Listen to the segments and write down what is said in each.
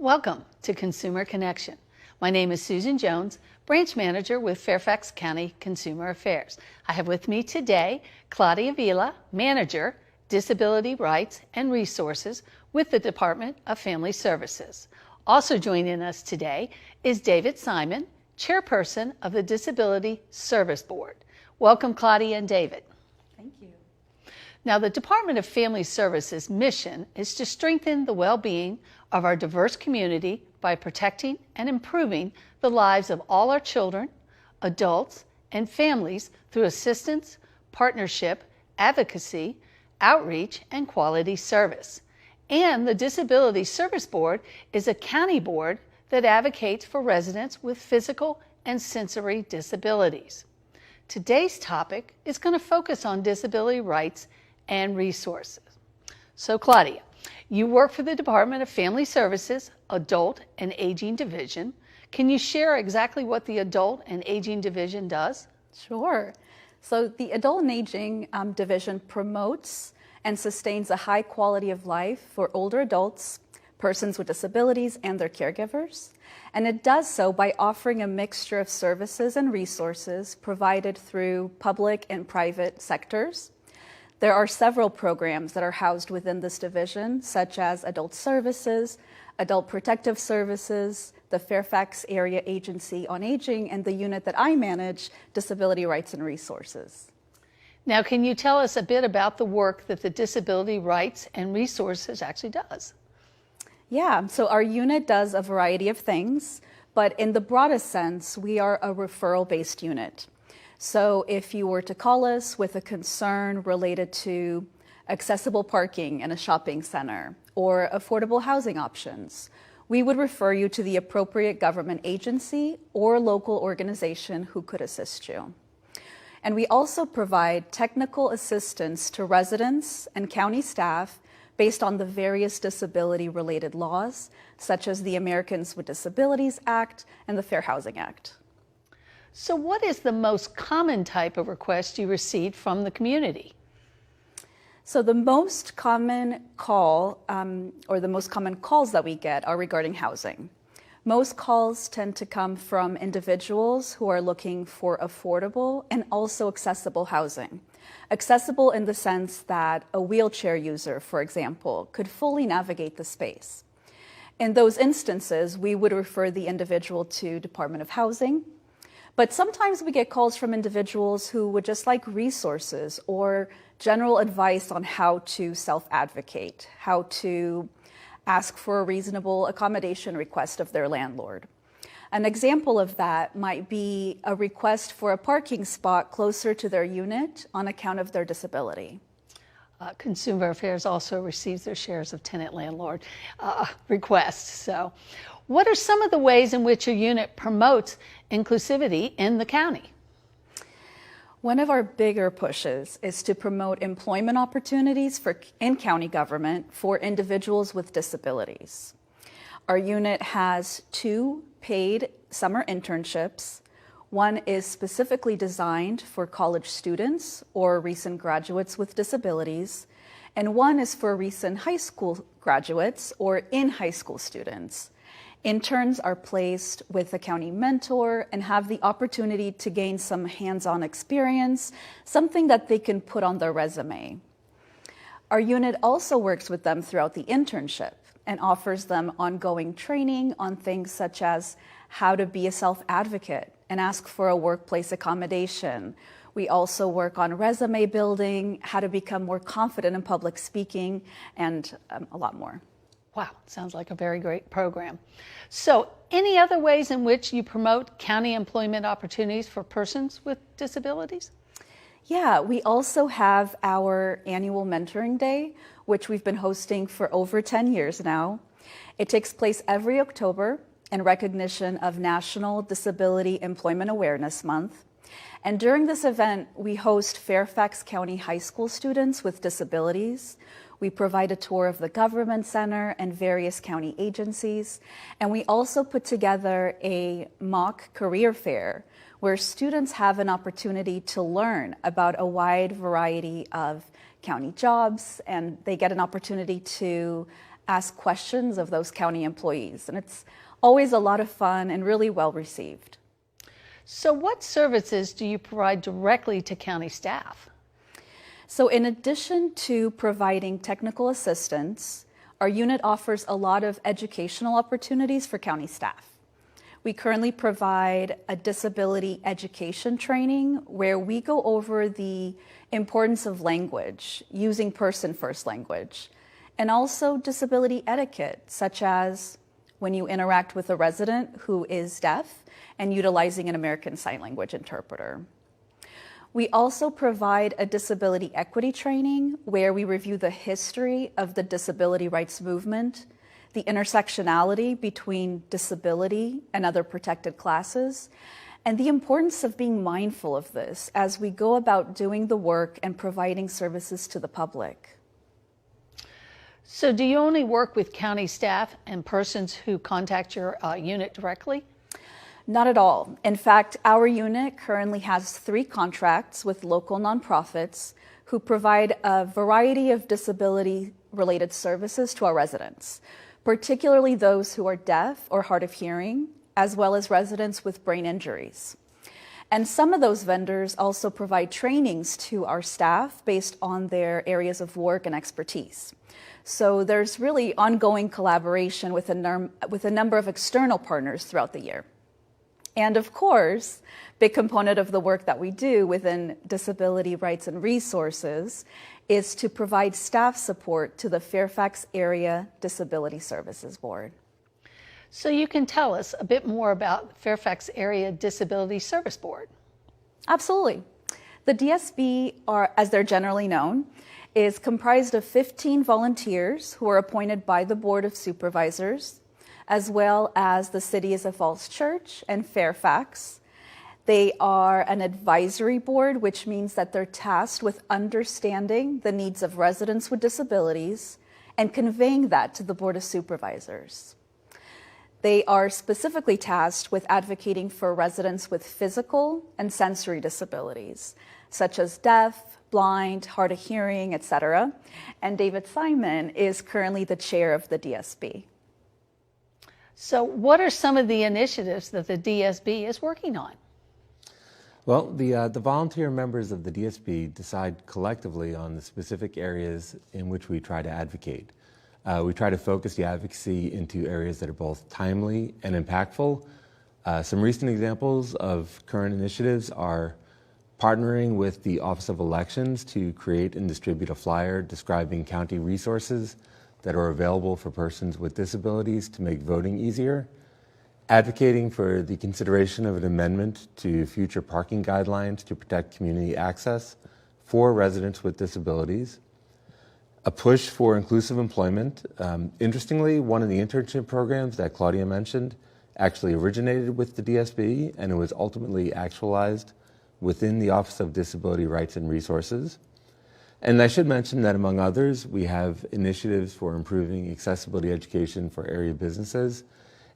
Welcome to Consumer Connection. My name is Susan Jones, Branch Manager with Fairfax County Consumer Affairs. I have with me today Claudia Vila, Manager, Disability Rights and Resources with the Department of Family Services. Also joining us today is David Simon, Chairperson of the Disability Service Board. Welcome, Claudia and David. Thank you. Now, the Department of Family Services' mission is to strengthen the well-being of our diverse community by protecting and improving the lives of all our children, adults, and families through assistance, partnership, advocacy, outreach, and quality service. And the Disability Service Board is a county board that advocates for residents with physical and sensory disabilities. Today's topic is going to focus on disability rights and resources. So, Claudia, you work for the Department of Family Services, Adult and Aging Division. Can you share exactly what the Adult and Aging Division does? Sure. So the Adult and Aging Division promotes and sustains a high quality of life for older adults, persons with disabilities, and their caregivers. And it does so by offering a mixture of services and resources provided through public and private sectors. There are several programs that are housed within this division, such as Adult Services, Adult Protective Services, the Fairfax Area Agency on Aging, and the unit that I manage, Disability Rights and Resources. Now, can you tell us a bit about the work that the Disability Rights and Resources actually does? Yeah, so our unit does a variety of things, but in the broadest sense, we are a referral-based unit. So if you were to call us with a concern related to accessible parking in a shopping center or affordable housing options, we would refer you to the appropriate government agency or local organization who could assist you. And we also provide technical assistance to residents and county staff based on the various disability-related laws, such as the Americans with Disabilities Act and the Fair Housing Act. So what is the most common type of request you received from the community? So the most common call, or the most common calls that we get are regarding housing. Most calls tend to come from individuals who are looking for affordable and also accessible housing. Accessible in the sense that a wheelchair user, for example, could fully navigate the space. In those instances, we would refer the individual to Department of Housing. But sometimes we get calls from individuals who would just like resources or general advice on how to self-advocate, how to ask for a reasonable accommodation request of their landlord. An example of that might be a request for a parking spot closer to their unit on account of their disability. Consumer Affairs also receives their shares of tenant-landlord requests. So, what are some of the ways in which your unit promotes inclusivity in the county? One of our bigger pushes is to promote employment opportunities in county government for individuals with disabilities. Our unit has 2 paid summer internships. One is specifically designed for college students or recent graduates with disabilities, and one is for recent high school graduates or in-high school students. Interns are placed with a county mentor and have the opportunity to gain some hands-on experience, something that they can put on their resume. Our unit also works with them throughout the internship and offers them ongoing training on things such as how to be a self-advocate and ask for a workplace accommodation. We also work on resume building, how to become more confident in public speaking, and a lot more. Wow, sounds like a very great program. So, any other ways in which you promote county employment opportunities for persons with disabilities? Yeah, we also have our annual mentoring day, which we've been hosting for over 10 years now. It takes place every October in recognition of National Disability Employment Awareness Month. And during this event, we host Fairfax County high school students with disabilities. We provide a tour of the government center and various county agencies. And we also put together a mock career fair where students have an opportunity to learn about a wide variety of county jobs, and they get an opportunity to ask questions of those county employees. And it's always a lot of fun and really well received. So what services do you provide directly to county staff? So in addition to providing technical assistance, our unit offers a lot of educational opportunities for county staff. We currently provide a disability education training where we go over the importance of language, using person-first language, and also disability etiquette, such as when you interact with a resident who is deaf and utilizing an American Sign Language interpreter. We also provide a disability equity training where we review the history of the disability rights movement, the intersectionality between disability and other protected classes, and the importance of being mindful of this as we go about doing the work and providing services to the public. So do you only work with county staff and persons who contact your unit directly? Not at all. In fact, our unit currently has 3 contracts with local nonprofits who provide a variety of disability-related services to our residents, particularly those who are deaf or hard of hearing, as well as residents with brain injuries. And some of those vendors also provide trainings to our staff based on their areas of work and expertise. So there's really ongoing collaboration with a number of external partners throughout the year. And of course, big component of the work that we do within disability rights and resources is to provide staff support to the Fairfax Area Disability Services Board. So you can tell us a bit more about Fairfax Area Disability Service Board. Absolutely. The DSB, as they're generally known, is comprised of 15 volunteers who are appointed by the Board of Supervisors, as well as the City of Falls Church and Fairfax. They are an advisory board, which means that they're tasked with understanding the needs of residents with disabilities and conveying that to the Board of Supervisors. They are specifically tasked with advocating for residents with physical and sensory disabilities, such as deaf, blind, hard of hearing, etc. And David Simon is currently the chair of the DSB. So what are some of the initiatives that the DSB is working on? Well, the volunteer members of the DSB decide collectively on the specific areas in which we try to advocate. We try to focus the advocacy into areas that are both timely and impactful. Some recent examples of current initiatives are partnering with the Office of Elections to create and distribute a flyer describing county resources that are available for persons with disabilities to make voting easier, advocating for the consideration of an amendment to future parking guidelines to protect community access for residents with disabilities, a push for inclusive employment. Interestingly, one of the internship programs that Claudia mentioned actually originated with the DSB, and it was ultimately actualized within the Office of Disability Rights and Resources. And I should mention that, among others, we have initiatives for improving accessibility education for area businesses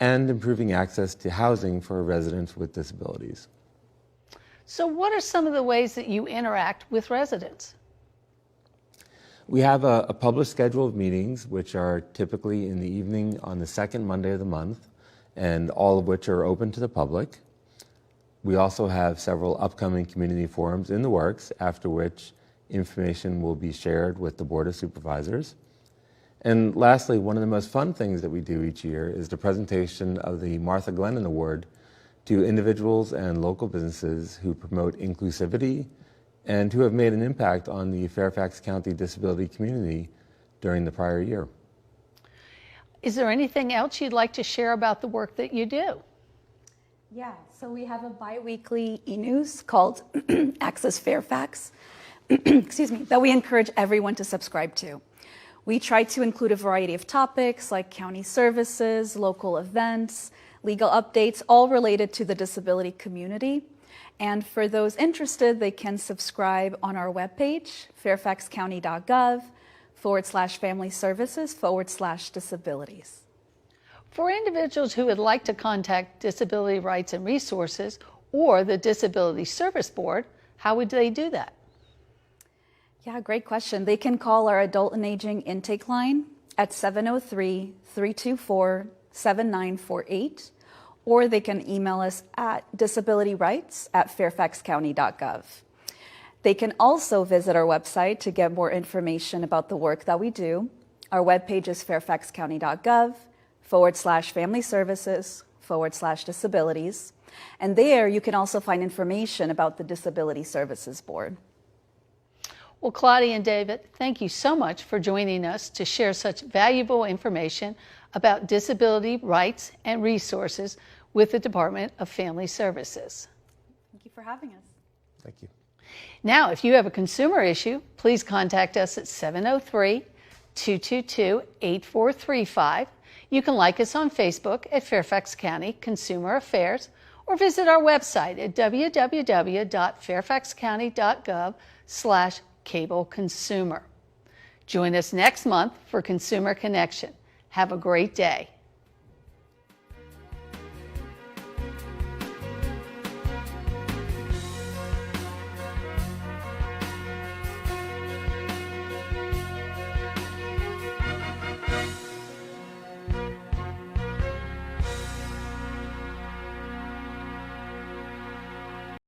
and improving access to housing for residents with disabilities. So what are some of the ways that you interact with residents? We have a published schedule of meetings, which are typically in the evening on the second Monday of the month, and all of which are open to the public. We also have several upcoming community forums in the works, after which information will be shared with the Board of Supervisors. And lastly, one of the most fun things that we do each year is the presentation of the Martha Glennon Award to individuals and local businesses who promote inclusivity and who have made an impact on the Fairfax County disability community during the prior year. Is there anything else you'd like to share about the work that you do? Yeah, so we have a bi-weekly e-news called Access Fairfax, excuse me, that we encourage everyone to subscribe to. We try to include a variety of topics like county services, local events, legal updates, all related to the disability community. And for those interested, they can subscribe on our webpage, fairfaxcounty.gov/family services/disabilities. For individuals who would like to contact Disability Rights and Resources or the Disability Service Board, how would they do that? Yeah, great question. They can call our Adult and Aging intake line at 703-324-7948, or they can email us at disabilityrights@fairfaxcounty.gov. They can also visit our website to get more information about the work that we do. Our webpage is fairfaxcounty.gov/family services/disabilities. And there you can also find information about the Disability Services Board. Well, Claudia and David, thank you so much for joining us to share such valuable information about disability rights and resources with the Department of Family Services. Thank you for having us. Thank you. Now, if you have a consumer issue, please contact us at 703-222-8435. You can like us on Facebook at Fairfax County Consumer Affairs, or visit our website at www.fairfaxcounty.gov/cableconsumer. Join us next month for Consumer Connection. Have a great day.